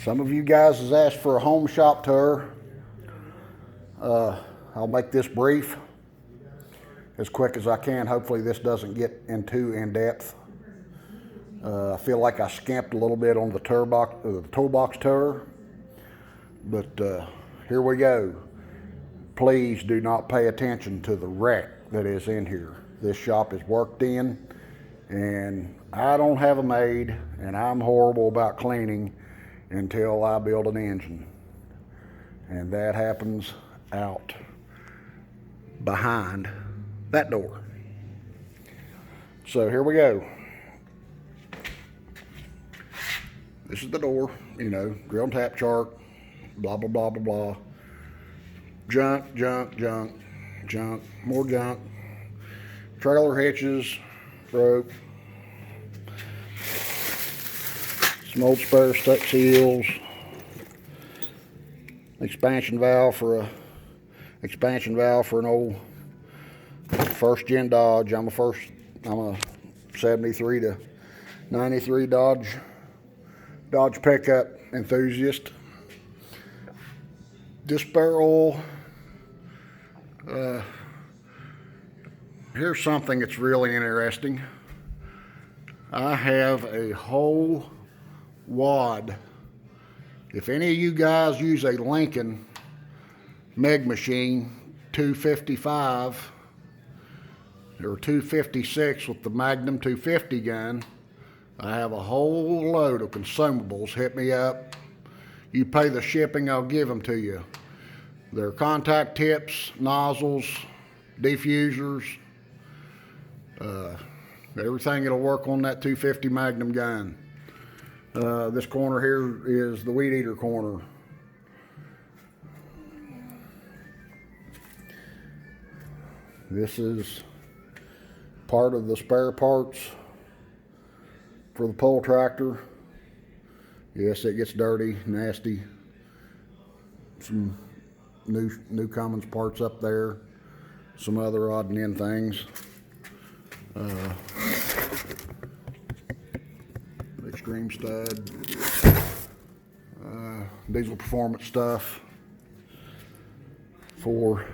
Some of you guys has asked for a home shop tour. I'll make this brief, as quick as I can. Hopefully this doesn't get too in depth. I feel like I skimped a little bit on the toolbox tour, but here we go. Please do not pay attention to the wreck that is in here. This shop is worked in, and I don't have a maid, and I'm horrible about cleaning until I build an engine. And that happens out behind that door. So here we go. This is the door, you know, drill and tap chart, blah, blah, blah, blah, blah. Junk, junk, junk, junk, more junk. Trailer hitches, rope. Some old spare stuck seals. Expansion valve for an old first gen Dodge. I'm a 73 to 93 Dodge pickup enthusiast. This spare oil. Here's something that's really interesting. I have a whole wad. If any of you guys use a Lincoln Meg machine 255 or 256 with the Magnum 250 gun, I have a whole load of consumables. Hit me up. You pay the shipping, I'll give them to you. They're contact tips, nozzles, diffusers, everything that'll work on that 250 Magnum gun. This corner here is the weed eater corner. This is part of the spare parts for the pull tractor. Yes, it gets dirty, nasty. Some new Cummins parts up there. Some other odd and end things. Extreme stud. Diesel performance stuff for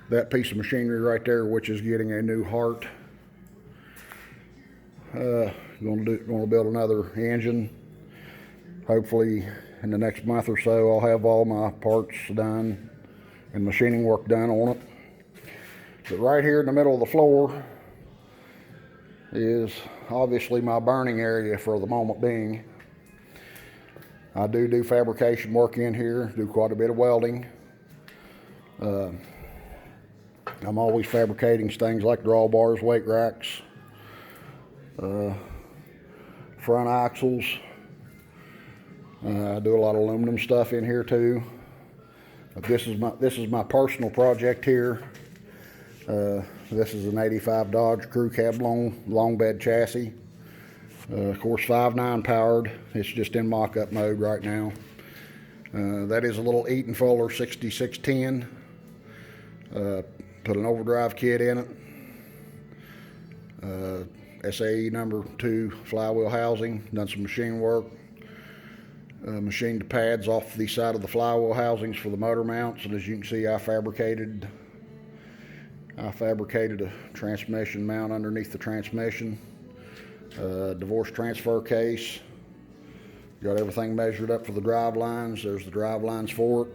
that piece of machinery right there, which is getting a new heart. Going to build another engine. Hopefully in the next month or so I'll have all my parts done and machining work done on it. But right here in the middle of the floor is obviously my burning area for the moment being. I do fabrication work in here, do quite a bit of welding. I'm always fabricating things like drawbars, weight racks, front axles. I do a lot of aluminum stuff in here too. This is my personal project here. This is an 85 Dodge crew cab long bed chassis. Of course 5.9 powered. It's just in mock-up mode right now. That is a little Eaton Fuller 6610. Put an overdrive kit in it. SAE number 2 flywheel housing. Done some machine work. Machined the pads off the side of the flywheel housings for the motor mounts, and as you can see, I fabricated a transmission mount underneath the transmission. Divorce transfer case. Got everything measured up for the drive lines. There's the drive lines for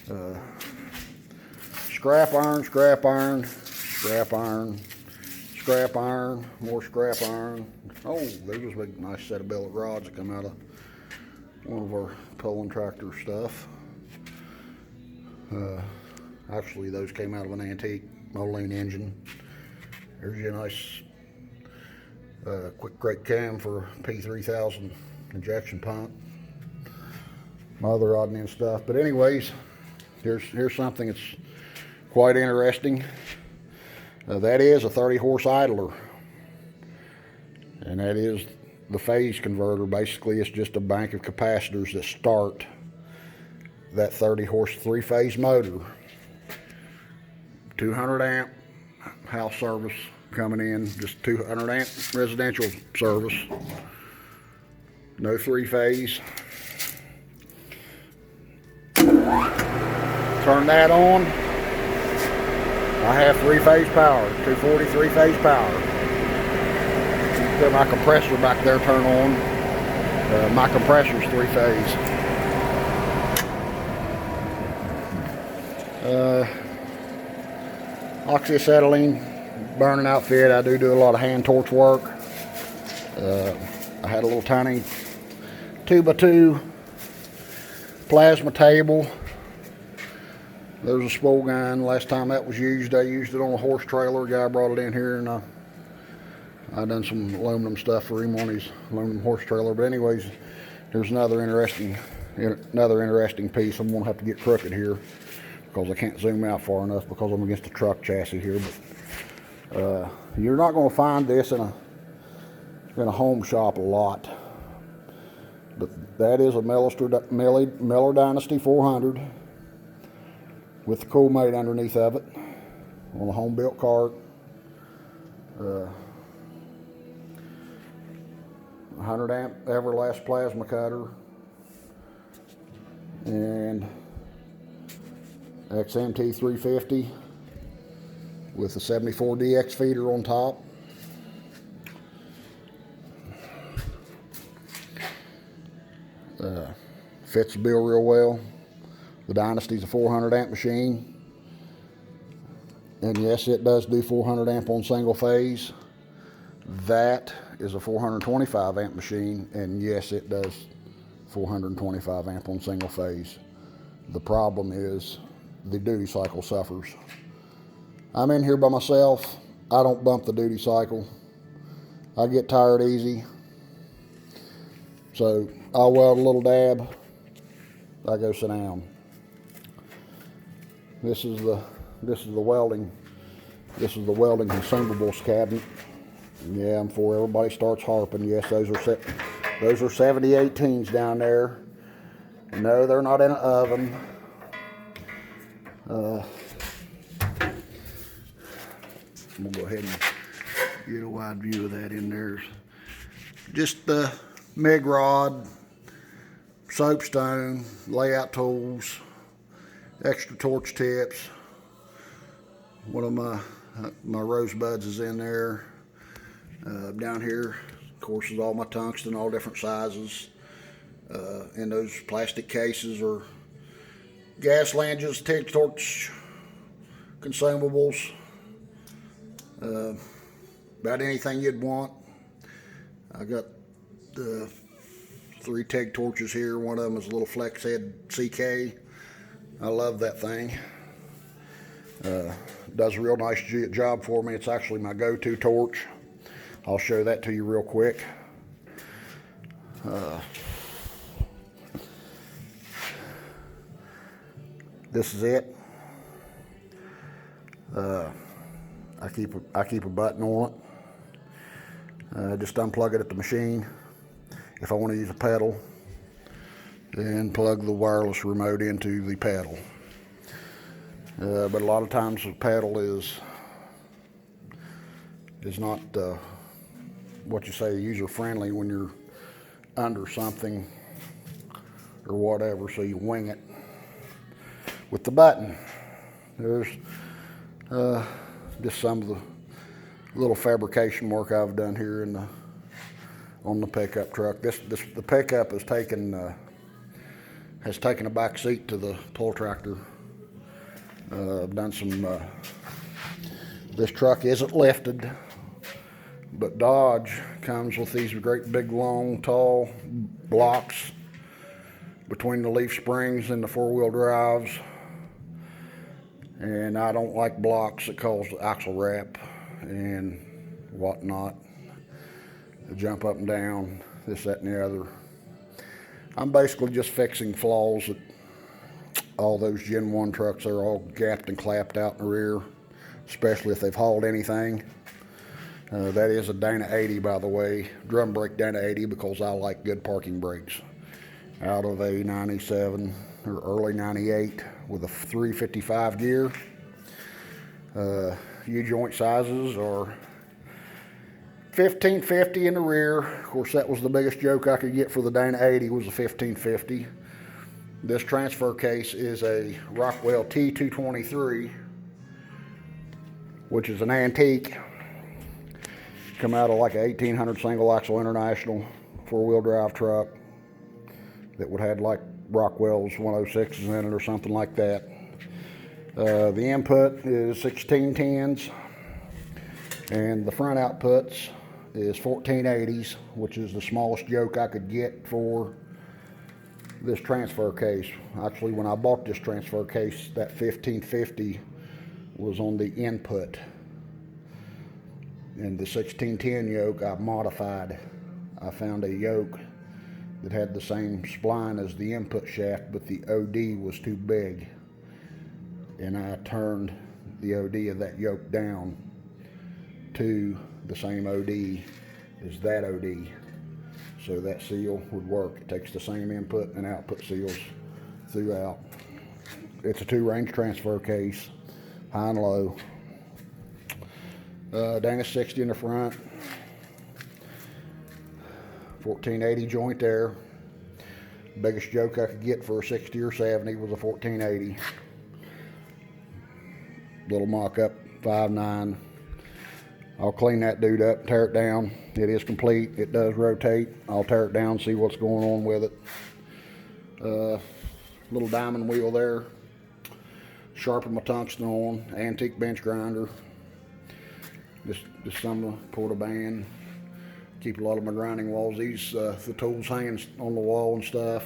it. Scrap iron, scrap iron, scrap iron, scrap iron, more scrap iron. Oh, there's a big nice set of billet rods that come out of one of our pulling tractor stuff. Actually, those came out of an antique Moline engine. There's your nice quick brake cam for P3000 injection pump. My other odd and end stuff. But anyways, here's something that's quite interesting. That is a 30 horse idler. And that is the phase converter. Basically, it's just a bank of capacitors that start that 30 horse 3-phase motor. 200 amp house service coming in, just 200 amp residential service. No three-phase. Turn that on. I have three-phase power, 240 three-phase power. Got my compressor back there turn on. My compressor's three-phase. Oxyacetylene burning outfit. I do a lot of hand torch work. I had a little tiny 2x2 plasma table. There's a spool gun. Last time that was used, I used it on a horse trailer. A guy brought it in here, and I done some aluminum stuff for him on his aluminum horse trailer. But anyways, there's another interesting piece. I'm gonna have to get crooked here because I can't zoom out far enough because I'm against the truck chassis here. But you're not gonna find this in a home shop a lot. But that is a Miller Dynasty 400 with the cool mate underneath of it on a home built cart. 100 amp Everlast plasma cutter and XMT 350 with a 74DX feeder on top. Fits the bill real well. The Dynasty's a 400 amp machine, and yes, it does do 400 amp on single phase. That is a 425 amp machine, and yes, it does 425 amp on single phase. The problem is the duty cycle suffers. I'm in here by myself. I don't bump the duty cycle. I get tired easy, so I'll weld a little dab. I go sit down. This is the welding consumables cabinet. Yeah, before everybody starts harping, yes, those are 7018s down there. No, they're not in an oven. We'll go ahead and get a wide view of that in there. Just the MIG rod, soapstone, layout tools, extra torch tips. One of my rosebuds is in there. Down here, of course, is all my tungsten, all different sizes. In those plastic cases are gas langes, TIG torch, consumables, about anything you'd want. I got 3 TIG torches here. One of them is a little flex head CK. I love that thing. Does a real nice job for me. It's actually my go-to torch. I'll show that to you real quick. This is it. I keep a button on it. Just unplug it at the machine. If I want to use a pedal, then plug the wireless remote into the pedal. But a lot of times the pedal is not what you say user friendly when you're under something or whatever, so you wing it with the button. There's just some of the little fabrication work I've done here on the pickup truck. The pickup has taken a back seat to the pull tractor. I've done some. This truck isn't lifted, but Dodge comes with these great big long tall blocks between the leaf springs and the four-wheel drives, and I don't like blocks that cause the axle wrap and whatnot. They jump up and down, this, that, and the other. I'm basically just fixing flaws that all those Gen 1 trucks are all gapped and clapped out in the rear, especially if they've hauled anything. That is a Dana 80, by the way, drum brake Dana 80, because I like good parking brakes. Out of a 97 or early 98 with a 355 gear. U-joint sizes are 1550 in the rear. Of course, that was the biggest joke I could get for the Dana 80 was a 1550. This transfer case is a Rockwell T223, which is an antique. Come out of like a 1800 single axle international 4-wheel drive truck that would have like Rockwell's 106s in it or something like that. The input is 1610s and the front outputs is 1480s, which is the smallest yoke I could get for this transfer case. Actually, when I bought this transfer case, that 1550 was on the input, and the 1610 yoke I modified. I found a yoke that had the same spline as the input shaft, but the OD was too big, and I turned the OD of that yoke down to the same OD as that OD, so that seal would work. It takes the same input and output seals throughout. It's a 2-range transfer case, high and low. Dynasty 60 in the front, 1480 joint there. Biggest joke I could get for a 60 or 70 was a 1480. Little mock-up 5.9. I'll clean that dude up, tear it down. It is complete. It does rotate. I'll tear it down, see what's going on with it. Little diamond wheel there. Sharpen my tungsten on. Antique bench grinder. Just some porta band. Keep a lot of my grinding walls. These the tools hanging on the wall and stuff.